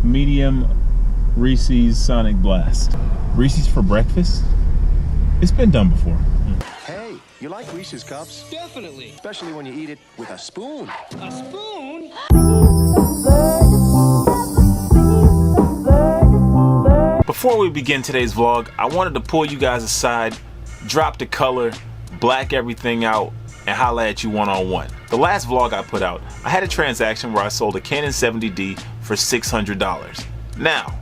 medium Reese's Sonic Blast. Reese's for breakfast? It's been done before. Hey, you like Reese's Cups? Definitely. Especially when you eat it with a spoon. A spoon? Before we begin today's vlog, I wanted to pull you guys aside, drop the color, black everything out, and holla at you one-on-one. The last vlog I put out, I had a transaction where I sold a Canon 70D for $600. Now,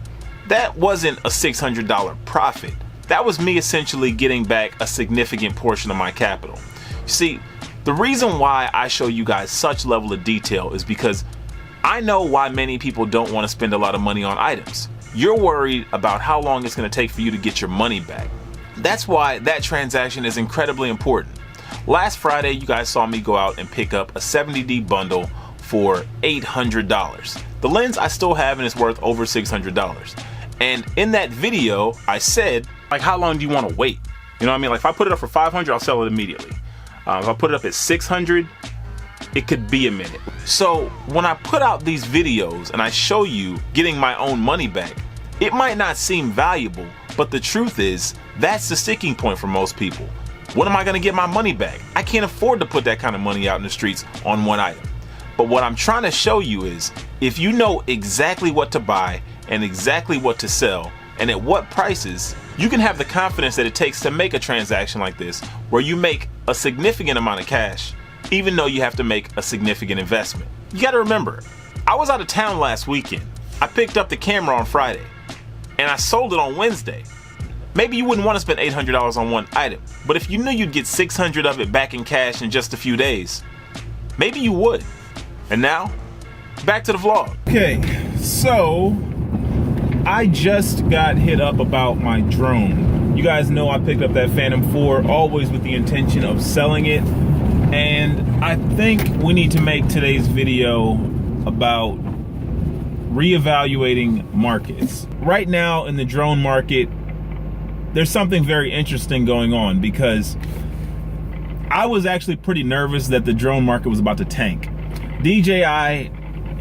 that wasn't a $600 profit. That was me essentially getting back a significant portion of my capital. You see, the reason why I show you guys such level of detail is because I know why many people don't want to spend a lot of money on items. You're worried about how long it's going to take for you to get your money back. That's why that transaction is incredibly important. Last Friday, you guys saw me go out and pick up a 70D bundle for $800. The lens I still have and it's worth over $600. And in that video, I said, like, how long do you want to wait? You know what I mean? Like, if I put it up for $500, I'll sell it immediately. If I put it up at $600, it could be a minute. So when I put out these videos and I show you getting my own money back, it might not seem valuable, but the truth is that's the sticking point for most people. When am I going to get my money back? I can't afford to put that kind of money out in the streets on one item. But what I'm trying to show you is if you know exactly what to buy and exactly what to sell and at what prices, you can have the confidence that it takes to make a transaction like this where you make a significant amount of cash even though you have to make a significant investment. You got to remember, I was out of town last weekend. I picked up the camera on Friday and I sold it on Wednesday. Maybe you wouldn't want to spend $800 on one item, but if you knew you'd get 600 of it back in cash in just a few days, maybe you would. And now, back to the vlog. Okay, so I just got hit up about my drone. You guys know I picked up that Phantom 4 always with the intention of selling it. And I think we need to make today's video about reevaluating markets. Right now in the drone market, there's something very interesting going on because I was actually pretty nervous that the drone market was about to tank. DJI,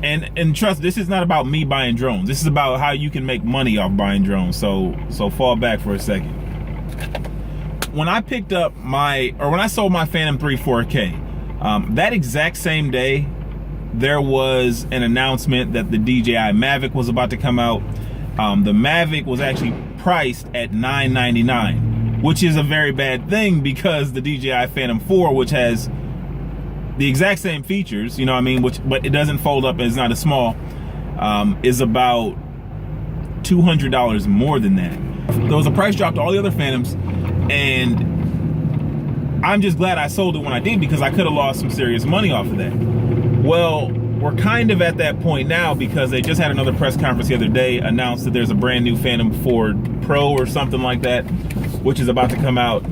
and trust, this is not about me buying drones. This is about how you can make money off buying drones. So fall back for a second. When I picked up when I sold my Phantom 3 4K, that exact same day, there was an announcement that the DJI Mavic was about to come out. The Mavic was actually priced at $999, which is a very bad thing because the DJI Phantom 4, which has the exact same features, you know what I mean, but it doesn't fold up and it's not as small, is about $200 more than that. There was a price drop to all the other Phantoms, and I'm just glad I sold it when I did because I could have lost some serious money off of that. Well, we're kind of at that point now because they just had another press conference the other day, announced that there's a brand new Phantom 4 Pro or something like that, which is about to come out.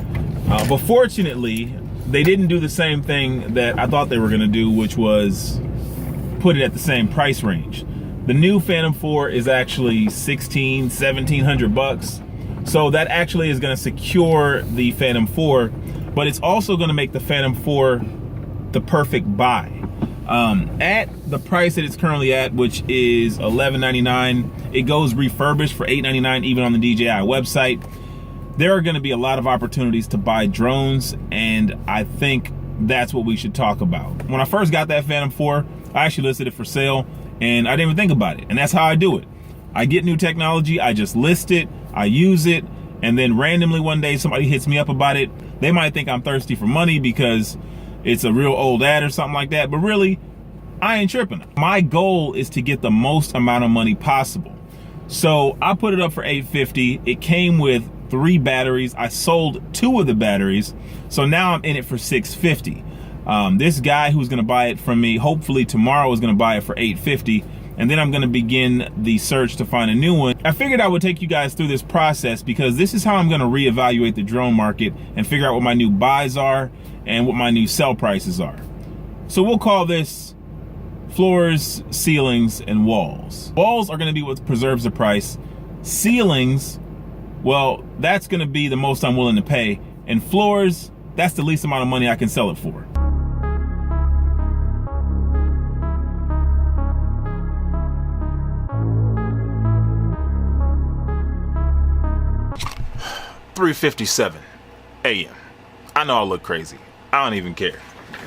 But fortunately, they didn't do the same thing that I thought they were gonna do, which was put it at the same price range. The new Phantom 4 is actually $1,700 bucks. So that actually is gonna secure the Phantom 4, but it's also gonna make the Phantom 4 the perfect buy. At the price that it's currently at, which is $1199, it goes refurbished for $899 even on the DJI website. There are going to be a lot of opportunities to buy drones, and I think that's what we should talk about. When I first got that Phantom 4, I actually listed it for sale, and I didn't even think about it, and that's how I do it. I get new technology, I just list it, I use it, and then randomly one day somebody hits me up about it. They might think I'm thirsty for money because it's a real old ad or something like that, but really, I ain't tripping. My goal is to get the most amount of money possible. So I put it up for $850. It came with 3 batteries. I sold 2 of the batteries. So now I'm in it for $650. This guy who's gonna buy it from me, hopefully tomorrow, is gonna buy it for $850. And then I'm gonna begin the search to find a new one. I figured I would take you guys through this process because this is how I'm gonna reevaluate the drone market and figure out what my new buys are and what my new sell prices are. So we'll call this floors, ceilings, and walls. Walls are gonna be what preserves the price. Ceilings, well, that's gonna be the most I'm willing to pay. And floors, that's the least amount of money I can sell it for. 3:57 a.m. I know I look crazy. I don't even care.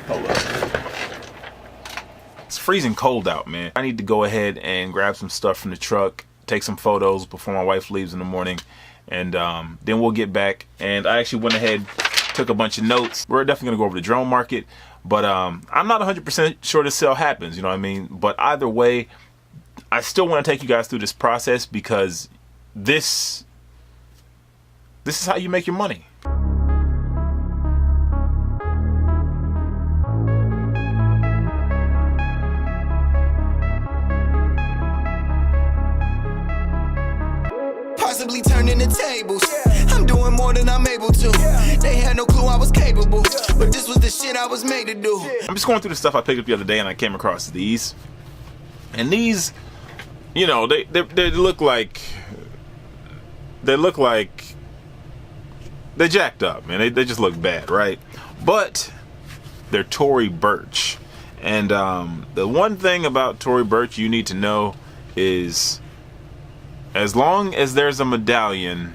Hold up. It's freezing cold out, man. I need to go ahead and grab some stuff from the truck, take some photos before my wife leaves in the morning, and then we'll get back. And I actually went ahead, took a bunch of notes. We're definitely gonna go over the drone market, but I'm not 100% sure this sale happens, you know what I mean? But either way, I still want to take you guys through this process because this is how you make your money. Possibly turning the tables. I'm doing more than I'm able to. They had no clue I was capable, but this was the shit I was made to do. I'm just going through the stuff I picked up the other day, and I came across these. And these, you know, they look like they're jacked up, man. They just look bad, right? But they're Tory Burch, and the one thing about Tory Burch you need to know is, as long as there's a medallion,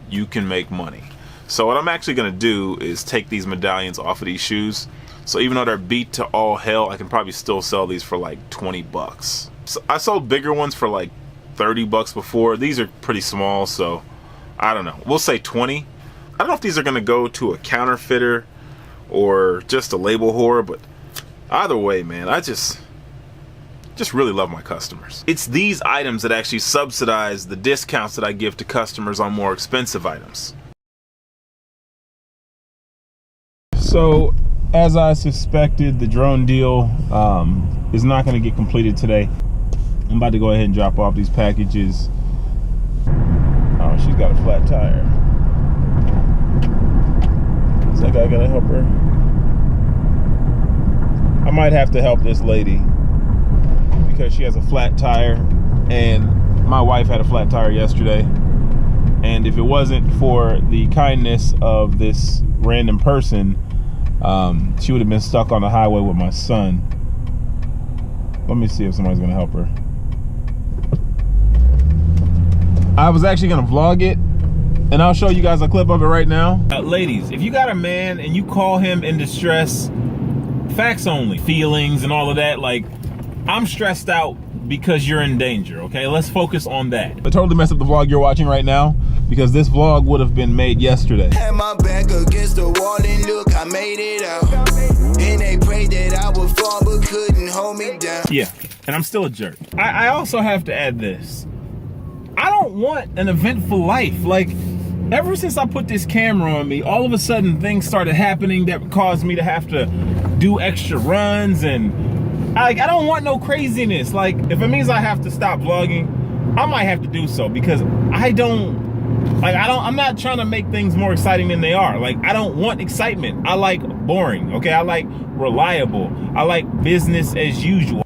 you can make money. So what I'm actually gonna do is take these medallions off of these shoes. So even though they're beat to all hell, I can probably still sell these for like 20 bucks. So I sold bigger ones for like 30 bucks before. These are pretty small, so I don't know. We'll say 20. I don't know if these are gonna go to a counterfeiter or just a label whore, but either way, man, I just really love my customers. It's these items that actually subsidize the discounts that I give to customers on more expensive items. So, as I suspected, the drone deal is not going to get completed today. I'm about to go ahead and drop off these packages. Oh, she's got a flat tire. Is that guy gonna help her? I might have to help this lady because she has a flat tire, and my wife had a flat tire yesterday. And if it wasn't for the kindness of this random person, she would have been stuck on the highway with my son. Let me see if somebody's gonna help her. I was actually gonna vlog it, and I'll show you guys a clip of it right now. Ladies, if you got a man and you call him in distress, facts only, feelings and all of that, like, I'm stressed out because you're in danger, okay? Let's focus on that. I totally messed up the vlog you're watching right now because this vlog would have been made yesterday. Had my back against the wall and look, I made it out. And they prayed that I would fall but couldn't hold me down. Yeah, and I'm still a jerk. I also have to add this. I don't want an eventful life. Like, ever since I put this camera on me, all of a sudden things started happening that caused me to have to do extra runs, and I don't want no craziness. Like, if it means I have to stop vlogging, I might have to do so, because I'm not trying to make things more exciting than they are. Like, I don't want excitement. I like boring, okay? I like reliable. I like business as usual.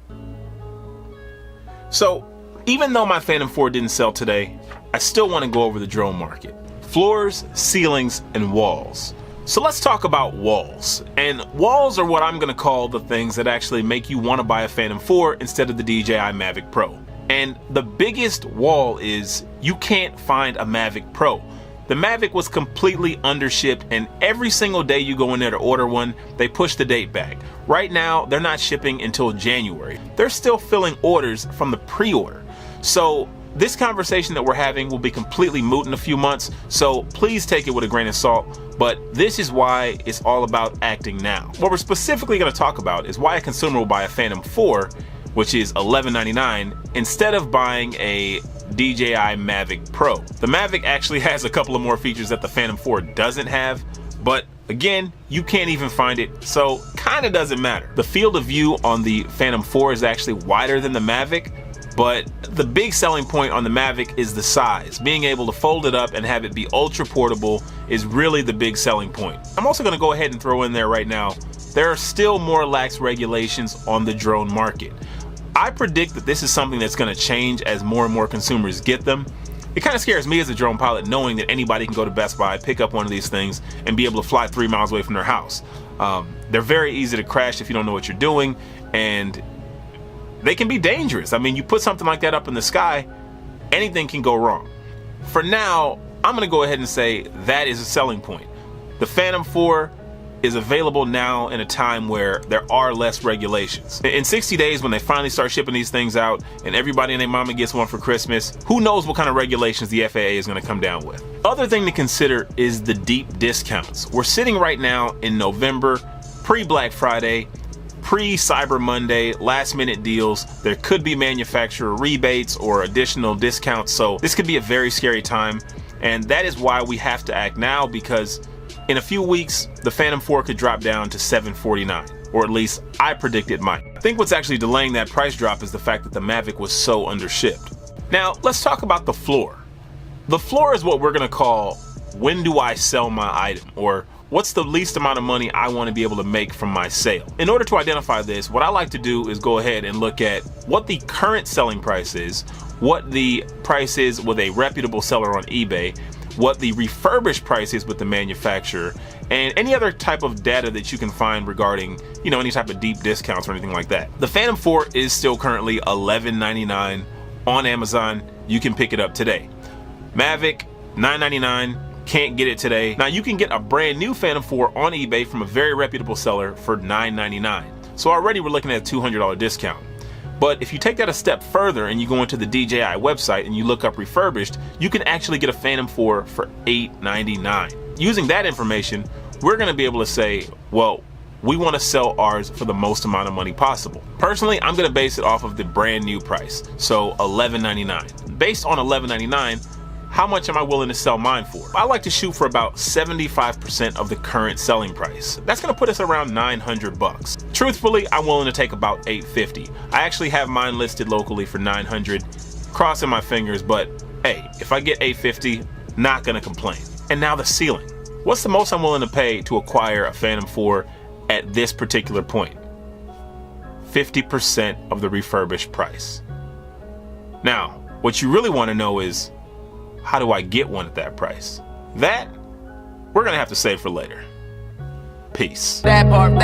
So, even though my Phantom 4 didn't sell today, I still want to go over the drone market. Floors, ceilings, and walls. So let's talk about walls. And walls are what I'm gonna call the things that actually make you want to buy a Phantom 4 instead of the DJI Mavic Pro. And the biggest wall is you can't find a Mavic Pro. The Mavic was completely undershipped, and every single day you go in there to order one, they push the date back. Right now, they're not shipping until January. They're still filling orders from the pre-order. So this conversation that we're having will be completely moot in a few months, so please take it with a grain of salt. But this is why it's all about acting now. What we're specifically going to talk about is why a consumer will buy a Phantom 4, which is $1199, instead of buying a DJI Mavic Pro. The Mavic actually has a couple of more features that the Phantom 4 doesn't have, but again, you can't even find it, so kind of doesn't matter. The field of view on the Phantom 4 is actually wider than the Mavic, but the big selling point on the Mavic is the size. Being able to fold it up and have it be ultra portable is really the big selling point. I'm also gonna go ahead and throw in there right now, there are still more lax regulations on the drone market. I predict that this is something that's gonna change as more and more consumers get them. It kind of scares me as a drone pilot knowing that anybody can go to Best Buy, pick up one of these things, and be able to fly 3 miles away from their house. They're very easy to crash if you don't know what you're doing, and they can be dangerous. I mean, you put something like that up in the sky, anything can go wrong. For now, I'm gonna go ahead and say that is a selling point. The Phantom 4 is available now in a time where there are less regulations. In 60 days, when they finally start shipping these things out and everybody and their mama gets one for Christmas, who knows what kind of regulations the FAA is gonna come down with. Other thing to consider is the deep discounts. We're sitting right now in November, pre-Black Friday, pre-Cyber Monday, last minute deals. There could be manufacturer rebates or additional discounts, so this could be a very scary time. And that is why we have to act now, because in a few weeks, the Phantom 4 could drop down to $749, or at least I predict it might. I think what's actually delaying that price drop is the fact that the Mavic was so undershipped. Now, let's talk about the floor. The floor is what we're gonna call, when do I sell my item? Or what's the least amount of money I wanna be able to make from my sale? In order to identify this, what I like to do is go ahead and look at what the current selling price is, what the price is with a reputable seller on eBay, what the refurbished price is with the manufacturer, and any other type of data that you can find regarding, you know, any type of deep discounts or anything like that. The Phantom 4 is still currently $11.99 on Amazon. You can pick it up today. Mavic, $9.99, can't get it today. Now you can get a brand new Phantom 4 on eBay from a very reputable seller for $9.99. So already we're looking at a $200 discount. But if you take that a step further and you go into the DJI website and you look up refurbished, you can actually get a Phantom 4 for $8.99. Using that information, we're gonna be able to say, well, we wanna sell ours for the most amount of money possible. Personally, I'm gonna base it off of the brand new price, so $11.99. Based on $11.99, how much am I willing to sell mine for? I like to shoot for about 75% of the current selling price. That's gonna put us around 900 bucks. Truthfully, I'm willing to take about 850. I actually have mine listed locally for 900, crossing my fingers, but hey, if I get 850, not gonna complain. And now the ceiling. What's the most I'm willing to pay to acquire a Phantom 4 at this particular point? 50% of the refurbished price. Now, what you really wanna know is, how do I get one at that price? That, we're gonna have to save for later. Peace. That part.